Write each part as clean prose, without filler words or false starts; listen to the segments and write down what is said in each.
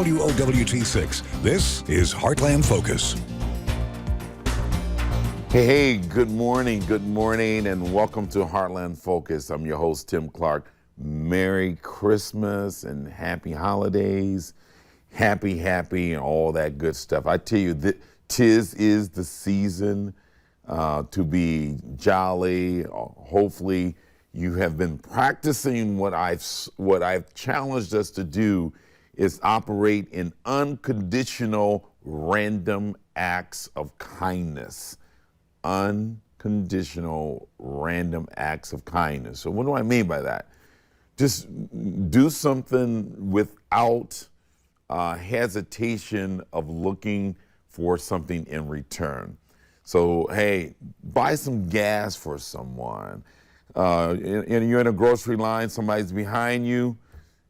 WOWT6. This is Heartland Focus. Hey, good morning, and welcome to Heartland Focus. I'm your host, Tim Clark. Merry Christmas and happy holidays. Happy, and all that good stuff. I tell you, tis is the season to be jolly. Hopefully, you have been practicing what I've challenged us to do is operate in unconditional random acts of kindness. Unconditional random acts of kindness. So what do I mean by that? Just do something without hesitation of looking for something in return. So, hey, buy some gas for someone. And you're in a grocery line, somebody's behind you,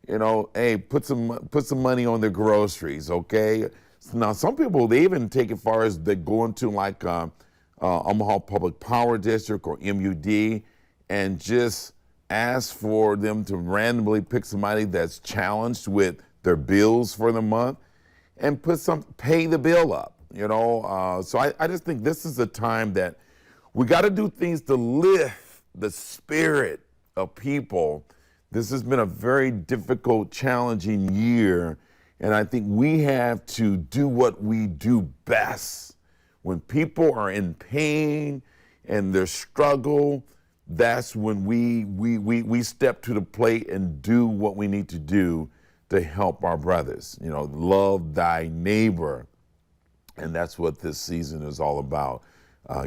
hey, put some money on their groceries, okay? Now, some people, they even take it far as they go into like Omaha Public Power District or MUD and just ask for them to randomly pick somebody that's challenged with their bills for the month and pay the bill up, So I just think this is a time that we got to do things to lift the spirit of people. This has been a very difficult, challenging year, and I think we have to do what we do best. When people are in pain and their struggle, that's when we step to the plate and do what we need to do to help our brothers. Love thy neighbor, and that's what this season is all about.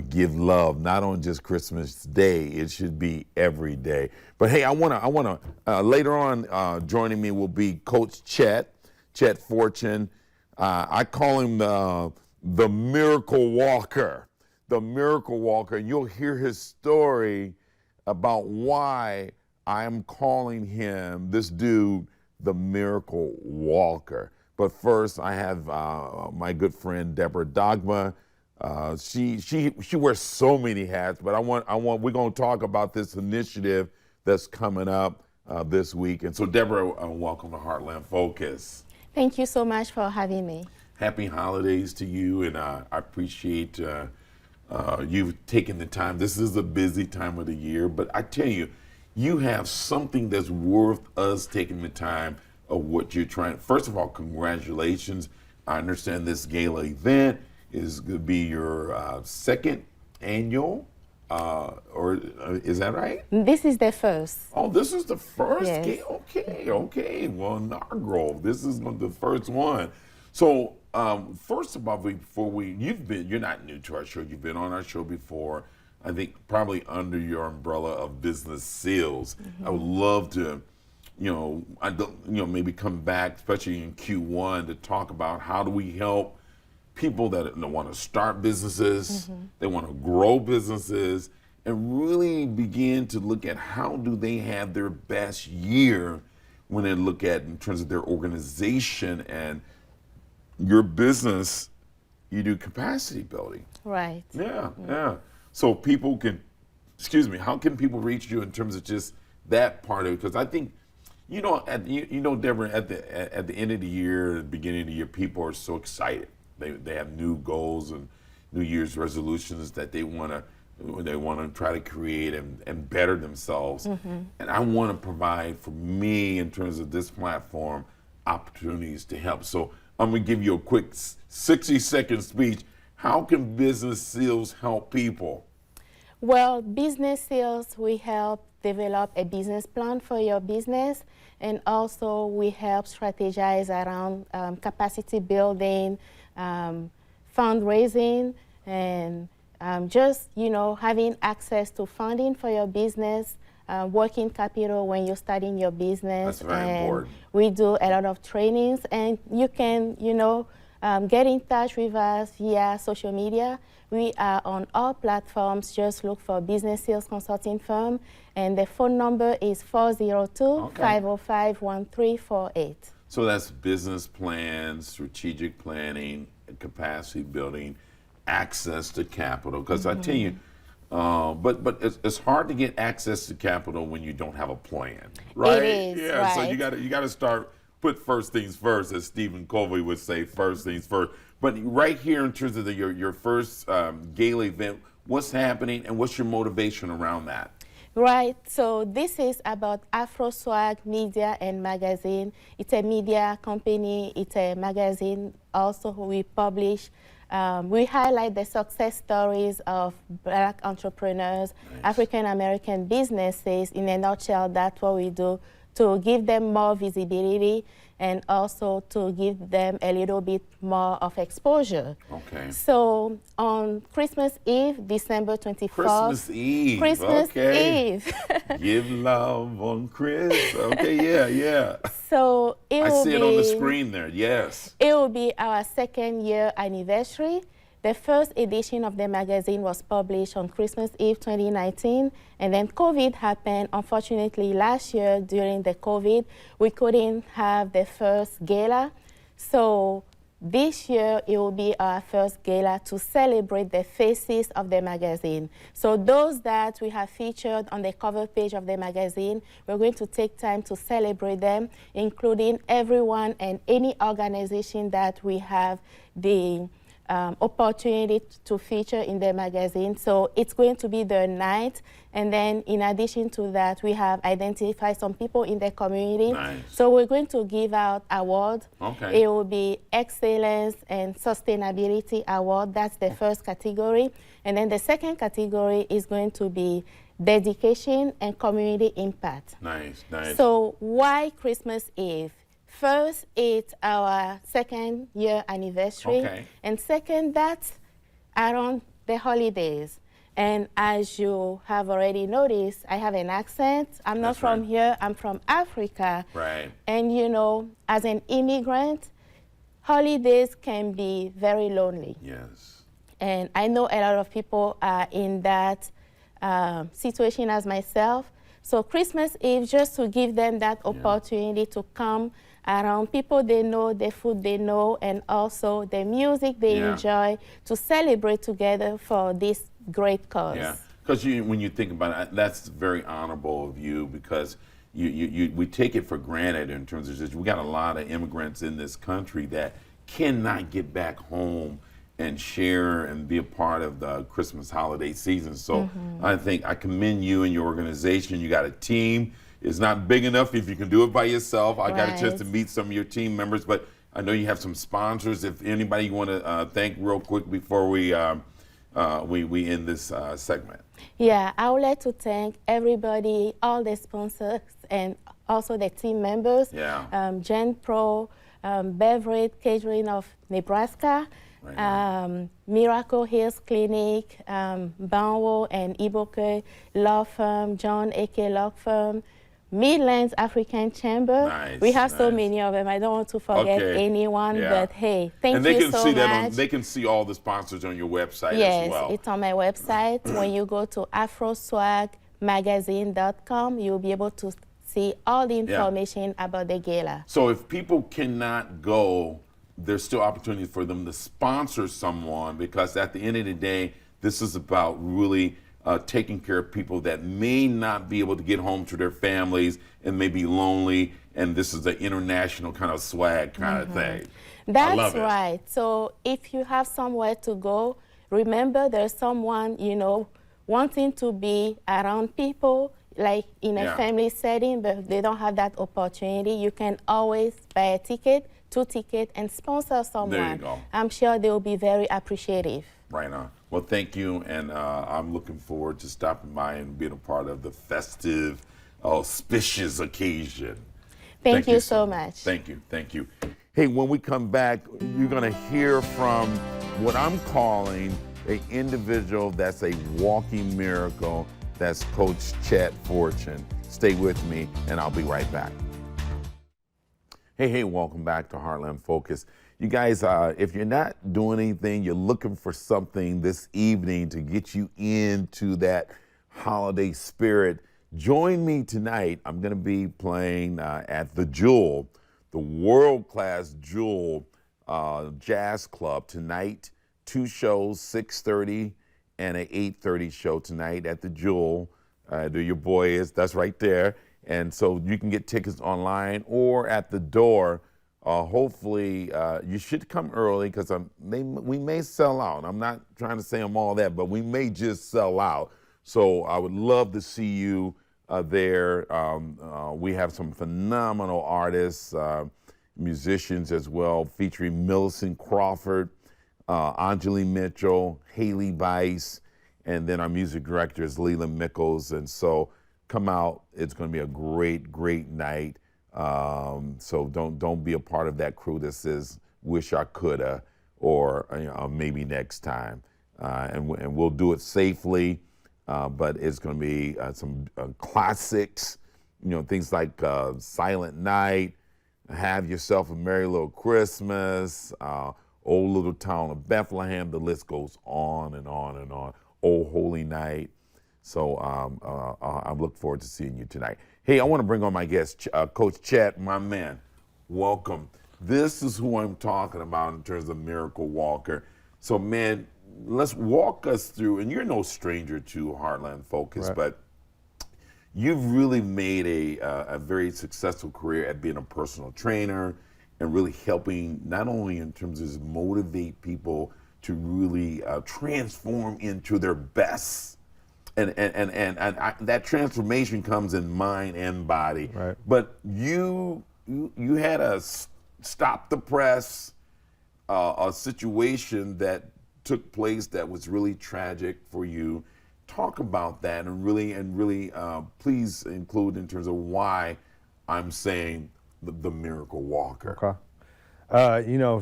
Give love, not on just Christmas Day. It should be every day. But hey, I wanna later on joining me will be Coach CHET Fortune. I call him the Miracle Walker, and you'll hear his story about why I'm calling him, this dude, the Miracle Walker. But first, I have my good friend Deborah DOGBA. She wears so many hats, but we're going to talk about this initiative that's coming up this week. And so, Deborah, welcome to Heartland Focus. Thank you so much for having me. Happy holidays to you, and I appreciate you taking the time. This is a busy time of the year, but I tell you, you have something that's worth us taking the time of what you're trying. First of all, congratulations. I understand this gala event is going to be your second annual, or is that right? This is the first. Oh, this is the first? Yes. Okay. Well, inaugural. This is the first one. So, first of all, you're not new to our show. You've been on our show before. I think probably under your umbrella of business sales. Mm-hmm. I would love to, maybe come back, especially in Q1, to talk about how do we help people that want to start businesses, mm-hmm. they want to grow businesses, and really begin to look at how do they have their best year when they look at in terms of their organization and your business. You do capacity building. Right. Yeah. So people can, how can people reach you in terms of just that part of it? Because I think, Deborah, at the end of the year, the beginning of the year, people are so excited. They have new goals and New Year's resolutions that they want to try to create and better themselves. Mm-hmm. And I want to provide, for me, in terms of this platform, opportunities to help. So I'm going to give you a quick 60-second speech. How can business sales help people? Well, business sales, we help develop a business plan for your business, and also we help strategize around capacity building, fundraising, and just, having access to funding for your business, working capital when you're starting your business. That's very important. We do a lot of trainings, and you can, get in touch with us via social media. We are on all platforms. Just look for Business Sales Consulting Firm, and the phone number is 402-505-1348. So that's business plans, strategic planning, capacity building, access to capital. Because I tell you, but it's hard to get access to capital when you don't have a plan, right? It is, yeah. right. So you got to start put first things first, as Stephen Covey would say, first things first. But right here, in terms of your first gala event, what's happening and what's your motivation around that? Right, so this is about Afro Swag Media and Magazine. It's a media company, it's a magazine also we publish. We highlight the success stories of Black entrepreneurs, nice. African-American businesses. In a nutshell, that's what we do, to give them more visibility and also to give them a little bit more of exposure. Okay. So on Christmas Eve, December 24th. Christmas Eve. Christmas okay. Eve. Give love on Christmas. Okay, yeah. So it will I see it on the screen there, yes. It will be our 2nd year anniversary. The first edition of the magazine was published on Christmas Eve 2019, and then COVID happened. Unfortunately, last year during the COVID, we couldn't have the first gala. So this year, it will be our first gala to celebrate the faces of the magazine. So those that we have featured on the cover page of the magazine, we're going to take time to celebrate them, including everyone and any organization that we have the opportunity to feature in the magazine. So it's going to be the night, and then in addition to that, we have identified some people in the community. Nice. So we're going to give out awards. Okay. It will be Excellence and Sustainability Award. That's the first category. And then the second category is going to be Dedication and Community Impact. Nice. So why Christmas Eve? First, it's our 2nd year anniversary. Okay. And second, that's around the holidays. And as you have already noticed, I have an accent. I'm not from here, I'm from Africa. Right. And you know, as an immigrant, holidays can be very lonely. Yes. And I know a lot of people are in that situation as myself. So Christmas Eve, just to give them that opportunity to come around people they know, the food they know, and also the music they enjoy, to celebrate together for this great cause. Yeah, because when you think about it, that's very honorable of you, because we take it for granted in terms of just, we got a lot of immigrants in this country that cannot get back home and share and be a part of the Christmas holiday season. So I think I commend you and your organization. You got a team. It's not big enough if you can do it by yourself. I got a chance to meet some of your team members, but I know you have some sponsors. If anybody you want to thank real quick before we end this segment. Yeah, I would like to thank everybody, all the sponsors, and also the team members. Yeah. Gen Pro, Beverage Catering of Nebraska, Miracle Hills Clinic, Banwo and Iboke Law Firm, John A.K. Law Firm, Midlands African Chamber. Nice, we have so many of them. I don't want to forget anyone, but hey, thank you so much. They can see all the sponsors on your website as well. Yes, it's on my website. When you go to afroswagmagazine.com, you'll be able to see all the information about the gala. So if people cannot go, there's still opportunity for them to sponsor someone, because at the end of the day, this is about really taking care of people that may not be able to get home to their families and may be lonely, and this is an international kind of swag kind of thing. That's right. So if you have somewhere to go, remember there's someone, you know, wanting to be around people, like in a family setting, but they don't have that opportunity. You can always buy a ticket, 2 tickets, and sponsor someone. There you go. I'm sure they will be very appreciative. Right on. Well, thank you, and I'm looking forward to stopping by and being a part of the festive, auspicious occasion. Thank you so much. Thank you. Hey, when we come back, you're going to hear from what I'm calling an individual that's a walking miracle. That's Coach Chet Fortune. Stay with me, and I'll be right back. Hey, welcome back to Heartland Focus. You guys, if you're not doing anything, you're looking for something this evening to get you into that holiday spirit, join me tonight. I'm going to be playing at the Jewel, the world-class Jewel Jazz Club tonight. 2 shows, 6:30 and an 8:30 show tonight at the Jewel. There your boy is, that's right there. And so you can get tickets online or at the door. Hopefully, you should come early because we may sell out. I'm not trying to say I'm all that, but we may just sell out. So I would love to see you there. We have some phenomenal artists, musicians as well, featuring Millicent Crawford, Anjali Mitchell, Haley Bice, and then our music director is Leland Mickles. And so come out. It's going to be a great, great night. So don't be a part of that crew that says wish I coulda or maybe next time. And we'll do it safely, but it's going to be some classics, things like Silent Night, Have Yourself a Merry Little Christmas, Old Little Town of Bethlehem. The list goes on and on and on. Old Holy Night. So I look forward to seeing you tonight. Hey, I want to bring on my guest, Coach CHET, my man. Welcome. This is who I'm talking about in terms of Miracle Walker. So, man, let's walk us through, and you're no stranger to Heartland Focus, right, but you've really made a very successful career at being a personal trainer and really helping not only in terms of motivate people to really transform into their best. And that transformation comes in mind and body. Right. But you had a stop the press, a situation that took place that was really tragic for you. Talk about that and really please include in terms of why I'm saying the Miracle Walker. Okay.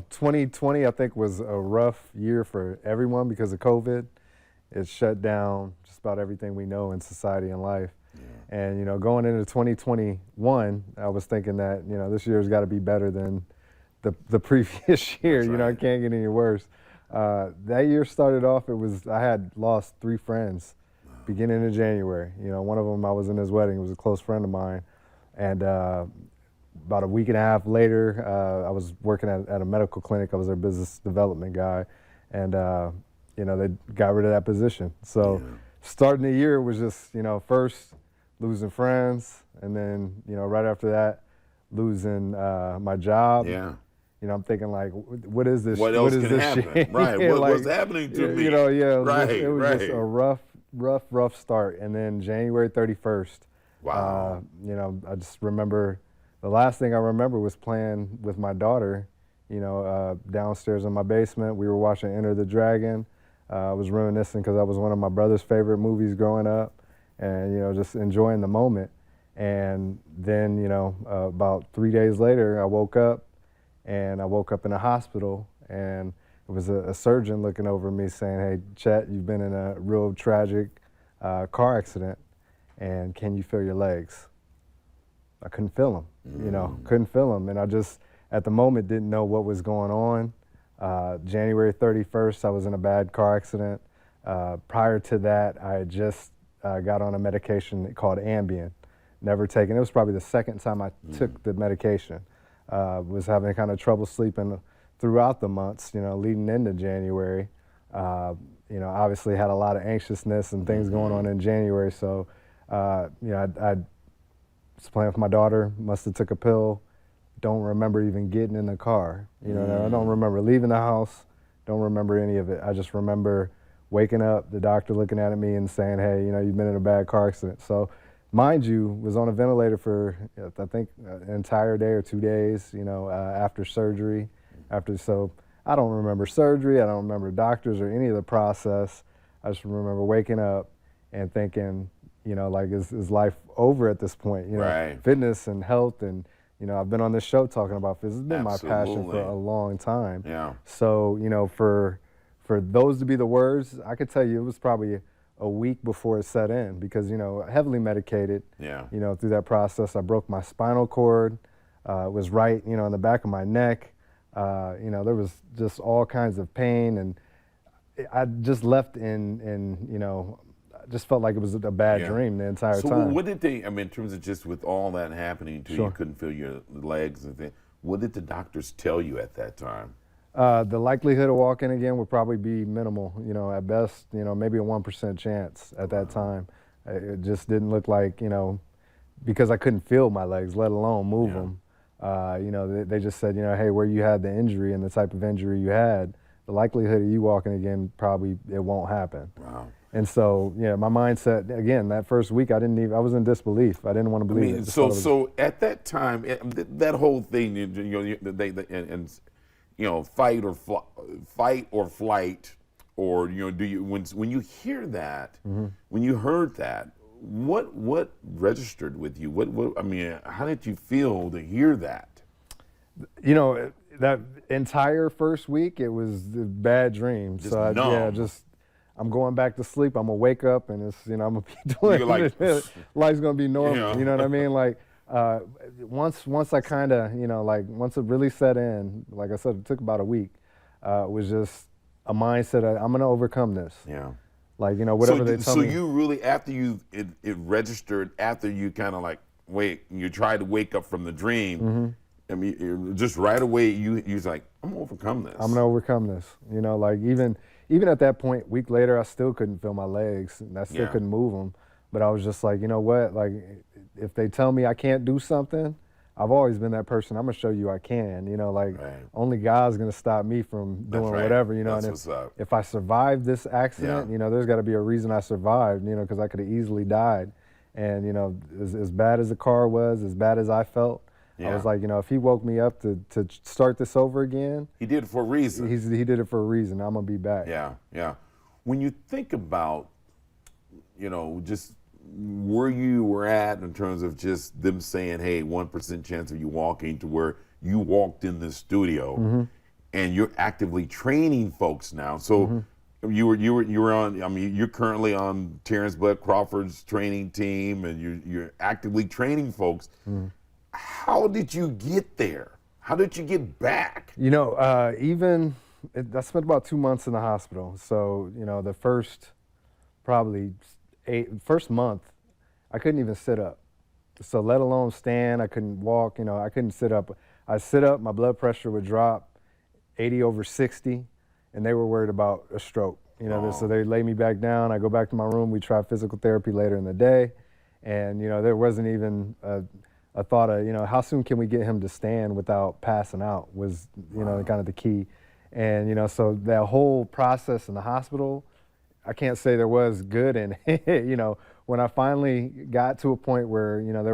2020 I think was a rough year for everyone because of COVID. It shut down just about everything we know in society and life. Yeah. And, going into 2021, I was thinking that, this year's got to be better than the previous year. That's right. It can't get any worse. That year started off, I had lost 3 friends beginning of January. One of them I was in his wedding. It was a close friend of mine. And about a week and a half later, I was working at a medical clinic. I was their business development guy. And they got rid of that position. So starting the year was just, first losing friends, and then, right after that, losing my job. Yeah. I'm thinking like, what is this? What else can happen? Shit? Right. What's happening to me? It was just a rough start. And then January 31st, wow. I just remember, the last thing I remember was playing with my daughter, downstairs in my basement. We were watching Enter the Dragon. I was reminiscing because that was one of my brother's favorite movies growing up, and just enjoying the moment. And then about 3 days later, I woke up in a hospital, and it was a surgeon looking over me saying, "Hey, Chet, you've been in a real tragic car accident, and can you feel your legs?" I couldn't feel them, couldn't feel them, and I just at the moment didn't know what was going on. January 31st, I was in a bad car accident. Prior to that, I had just got on a medication called Ambien. Never taken. It was probably the second time I took the medication. Was having kind of trouble sleeping throughout the months, leading into January. Obviously had a lot of anxiousness and things going on in January. So, I was playing with my daughter, must have took a pill. Don't remember even getting in the car. I don't remember leaving the house. Don't remember any of it. I just remember waking up, the doctor looking at me and saying, "Hey, you've been in a bad car accident." So, mind you, was on a ventilator for I think an entire day or 2 days. After surgery. So I don't remember surgery. I don't remember doctors or any of the process. I just remember waking up and thinking, like, is life over at this point? Right. Fitness and health and. I've been on this show talking about fitness. It's been my passion for a long time. Yeah. So, for those to be the words, I could tell you it was probably a week before it set in because, heavily medicated. Yeah. Through that process, I broke my spinal cord. It was right, in the back of my neck. There was just all kinds of pain, and I just left in just felt like it was a bad dream the entire time. So what did they, in terms of just with all that happening to you, couldn't feel your legs and things, what did the doctors tell you at that time? The likelihood of walking again would probably be minimal, at best, maybe a 1% chance at that time. It just didn't look like, because I couldn't feel my legs, let alone move them. You know, they just said, you know, hey, where you had the injury and the type of injury you had, the likelihood of you walking again, probably it won't happen. Wow. And so, yeah, my mindset, again, that first week, I was in disbelief. I didn't want to believe it. So at that time, that whole thing, you know, fight or flight, or, you know, when you hear that, when you heard that, what registered with you? What I mean, how did you feel to hear that? You know, that entire first week, it was a bad dream. Just so numb. I'm going back to sleep. I'm gonna wake up and it's, you know, I'm gonna be doing life's gonna be normal. Yeah. You know what I mean? Like once I kind of, you know, like once it really set in, like I said, it took about a week. It was just a mindset of, I'm gonna overcome this. Yeah. Like, you know, whatever they tell me. So you really, after it registered, after you kind of like you tried to wake up from the dream. I mean, just right away, you was like, I'm gonna overcome this. I'm gonna overcome this. You know, like even at that point, a week later, I still couldn't feel my legs, and I still couldn't move them. But I was just like, you know what? Like, if they tell me I can't do something, I've always been that person. I'm gonna show you I can. You know, like only God's gonna stop me from doing whatever. You know, That's and if I survived this accident, you know, there's got to be a reason I survived. You know, because I could have easily died. And you know, as bad as the car was, as bad as I felt. I was like, you know, if he woke me up to start this over again. He did it for a reason. He did it for a reason. I'm going to be back. Yeah, yeah. When you think about, you know, just where you were at in terms of just them saying, hey, 1% chance of you walking, to where you walked in the studio and you're actively training folks now. So you were on, I mean, you're currently on Terrence Bud Crawford's training team, and you're actively training folks. How did you get there? How did you get back? You know, I spent about 2 months in the hospital. So, you know, the first month, I couldn't even sit up. So let alone stand, I couldn't walk, you know, I couldn't sit up. I'd sit up, my blood pressure would drop 80/60, and they were worried about a stroke. You know, so they lay me back down, I go back to my room, we try physical therapy later in the day. And, you know, there wasn't even a thought of, you know, how soon can we get him to stand without passing out was, you know, kind of the key. And, you know, so that whole process in the hospital, I can't say there was good in it. You know, when I finally got to a point where, you know,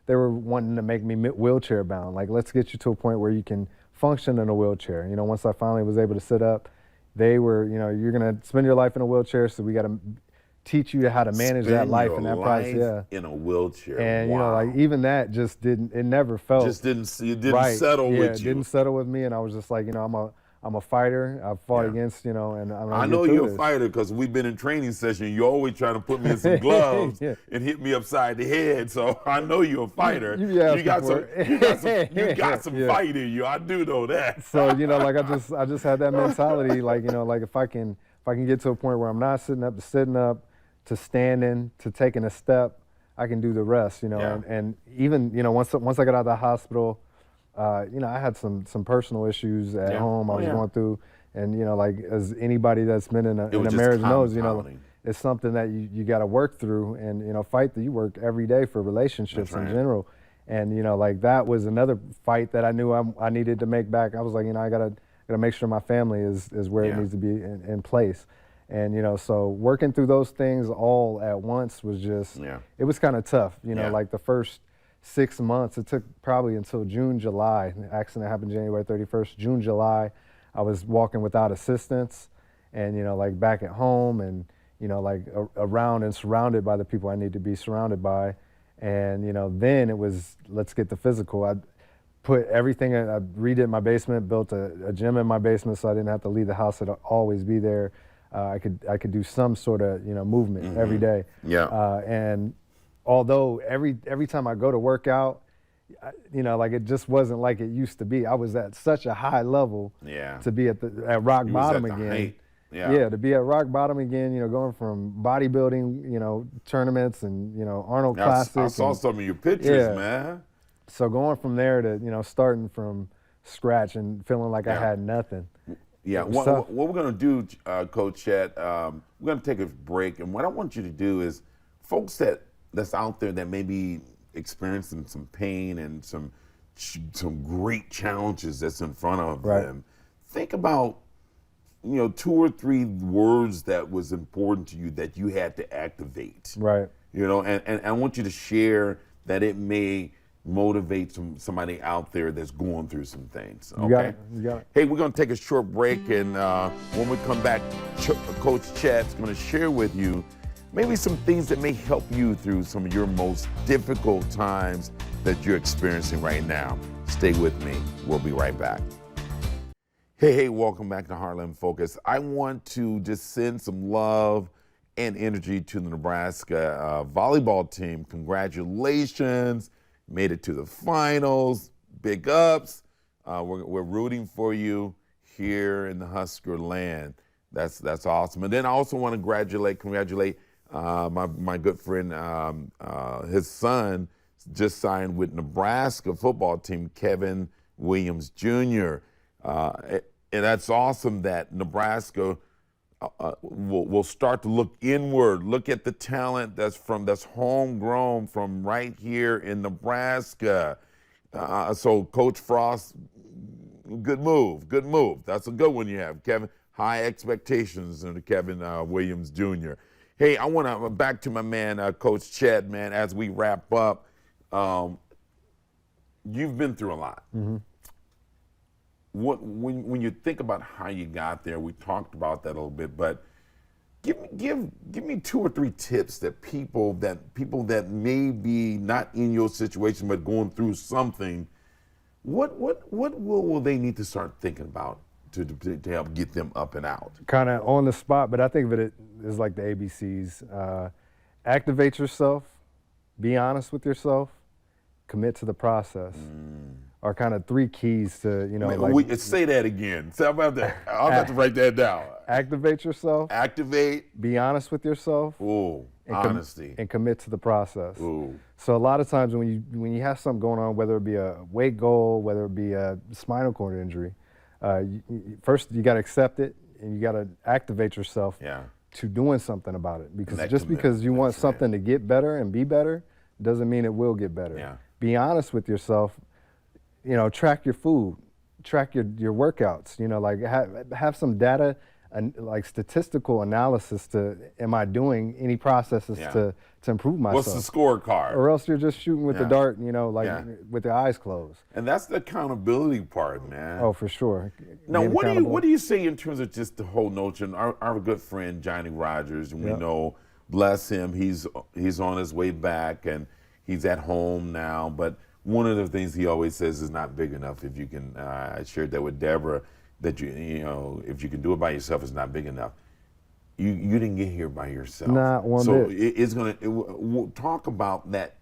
they were wanting to make me wheelchair bound. Like, let's get you to a point where you can function in a wheelchair. You know, once I finally was able to sit up, they were, you know, you're going to spend your life in a wheelchair, so we got to teach you how to manage that life in that process. In a wheelchair. And you know, like even that just didn't. It never felt. It didn't settle with you. It didn't settle with me, and I was just like, you know, I'm a fighter. I've fought against, you know, and I know you're a fighter because we've been in training session. You always trying to put me in some gloves and hit me upside the head. So I know you're a fighter. You got some fight in you. I do know that. So you know, like I just had that mentality. Like, you know, like if I can get to a point where I'm not sitting up to sitting up, to standing, to taking a step, I can do the rest, you know. And even, you know, once I got out of the hospital, you know, I had some personal issues at home I was going through. And, you know, like as anybody that's been in a marriage knows, you know, it's something that you got to work through and, you know, fight that you work every day for relationships in general. And, you know, like that was another fight that I knew I needed to make back. I was like, you know, I got to make sure my family is where it needs to be in place. And, you know, so working through those things all at once was just, it was kind of tough. You know, like the first 6 months, it took probably until June, July. The accident happened January 31st. June, July, I was walking without assistance and, you know, like back at home and, you know, like around and surrounded by the people I need to be surrounded by. And, you know, then it was, let's get the physical. I put everything, I redid my basement, built a gym in my basement so I didn't have to leave the house. It'd always be there. I could do some sort of, you know, movement every day. And although every time I go to work out, you know, like it just wasn't like it used to be. I was at such a high level to be at rock bottom again. To be at rock bottom again, you know, going from bodybuilding, you know, tournaments and, you know, Arnold Classic. I saw some of your pictures, man. So going from there to, you know, starting from scratch and feeling like I had nothing. What we're going to do, Coach Chet, we're going to take a break. And what I want you to do is, folks that's out there that maybe experiencing some pain and some great challenges that's in front of Right. them. Think about, 2 or 3 words that was important to you that you had to activate. Right. And I want you to share that it may motivate somebody out there that's going through some things. Okay. You got it. You got it. Hey, we're going to take a short break, and when we come back, Coach Chet's going to share with you maybe some things that may help you through some of your most difficult times that you're experiencing right now. Stay with me. We'll be right back. Hey, welcome back to Heartland Focus. I want to just send some love and energy to the Nebraska volleyball team. Congratulations. Made it to the finals. Big ups. We're rooting for you here in the Husker land. That's awesome. And then I also want to congratulate my good friend. His son just signed with Nebraska football team, Kevin Williams Jr. And that's awesome that Nebraska will start to look inward, look at the talent that's homegrown from right here in Nebraska. So Coach Frost, good move. That's a good one you have, Kevin. High expectations in Kevin Williams Jr. Hey, I want to back to my man, Coach Chet, man, as we wrap up. You've been through a lot. Mm-hmm. When you think about how you got there, we talked about that a little bit, but give me 2 or 3 tips that people that may be not in your situation but going through something, what will they need to start thinking about to help get them up and out? Kind of on the spot, but I think of it as like the ABCs. Activate yourself, be honest with yourself, commit to the process. Are kind of 3 keys to, say that again. Say about that. I'll have to write that down. Activate yourself. Activate. Be honest with yourself. Ooh, honesty. And commit to the process. Ooh. So a lot of times when you have something going on, whether it be a weight goal, whether it be a spinal cord injury, first you got to accept it and you got to activate yourself to doing something about it. Because just because you want something to get better and be better doesn't mean it will get better. Yeah. Be honest with yourself. Track your food, track your workouts, have some data and like statistical analysis to, am I doing any processes to improve myself? What's the scorecard? Or else you're just shooting with the dart, with your eyes closed. And that's the accountability part, man. Oh, for sure. Now, what do you say in terms of just the whole notion? Our good friend Johnny Rogers, and we know, bless him, he's on his way back and he's at home now, but one of the things he always says is not big enough. If you can, I shared that with Deborah, that if you can do it by yourself, it's not big enough. You didn't get here by yourself. Not one so bit. We'll talk about that.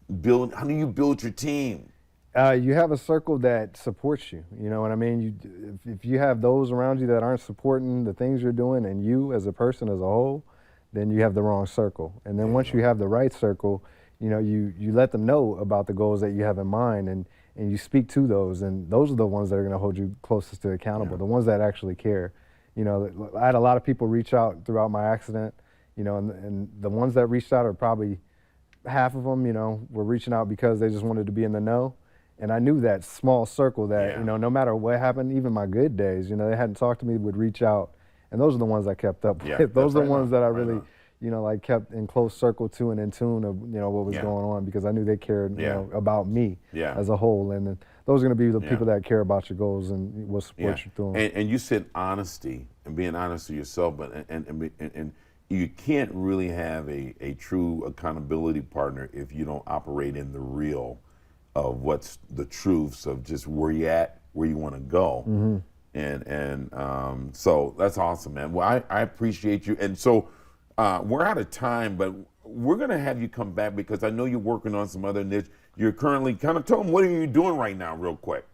How do you build your team? You have a circle that supports you. You know what I mean? If you have those around you that aren't supporting the things you're doing, and you as a person as a whole, then you have the wrong circle. And then once you have the right circle, you let them know about the goals that you have in mind, and you speak to those, and those are the ones that are going to hold you closest to accountable, the ones that actually care. I had a lot of people reach out throughout my accident, and the ones that reached out are probably half of them, were reaching out because they just wanted to be in the know. And I knew that small circle that, no matter what happened, even my good days, they hadn't talked to me, would reach out. And those are the ones I kept up with. Those are the ones that I really, kept in close circle to and in tune of, what was going on, because I knew they cared, about me as a whole. And then those are going to be the people that care about your goals and will support you through them. And you said honesty and being honest to yourself, but and you can't really have a true accountability partner if you don't operate in the real of what's the truths of just where you at, where you want to go. Mm-hmm. And so that's awesome, man. Well, I appreciate you. And so we're out of time, but we're going to have you come back because I know you're working on some other niche. You're currently, kind of tell them, what are you doing right now real quick?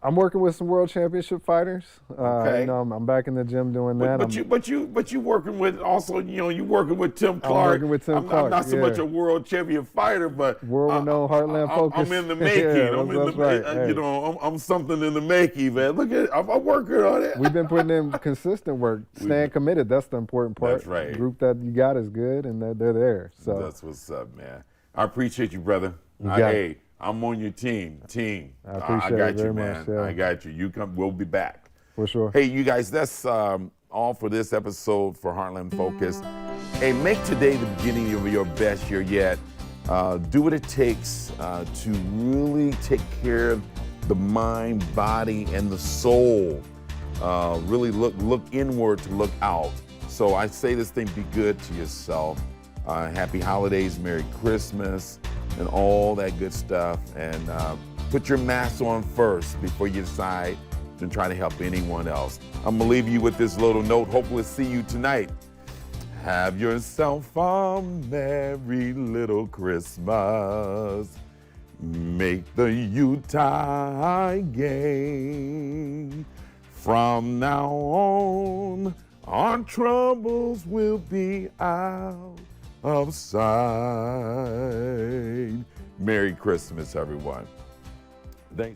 I'm working with some world championship fighters. Okay. I'm back in the gym doing that. But you working with also, you working with Tim Clark. I'm working with Tim Clark. I'm not so much a world champion fighter, but world-renowned Heartland focus. I'm in the making. I'm something in the making, man. Look at, I'm working on it. We've been putting in consistent work, staying committed. That's the important part. That's right. The group that you got is good, and they're there. So that's what's up, man. I appreciate you, brother. Hey, I'm on your team. I appreciate got it you, very man. much. Yeah. I got you. You come. We'll be back. For sure. Hey, you guys, that's all for this episode for Heartland Focus. Hey, make today the beginning of your best year yet. Do what it takes to really take care of the mind, body, and the soul. Really look inward to look out. So I say this thing, be good to yourself. Happy holidays, Merry Christmas, and all that good stuff. And put your mask on first before you decide to try to help anyone else. I'm gonna leave you with this little note. Hopefully see you tonight. Have yourself a merry little Christmas. Make the Yuletide gay. From now on, our troubles will be out of sight. Merry Christmas, everyone. Thanks.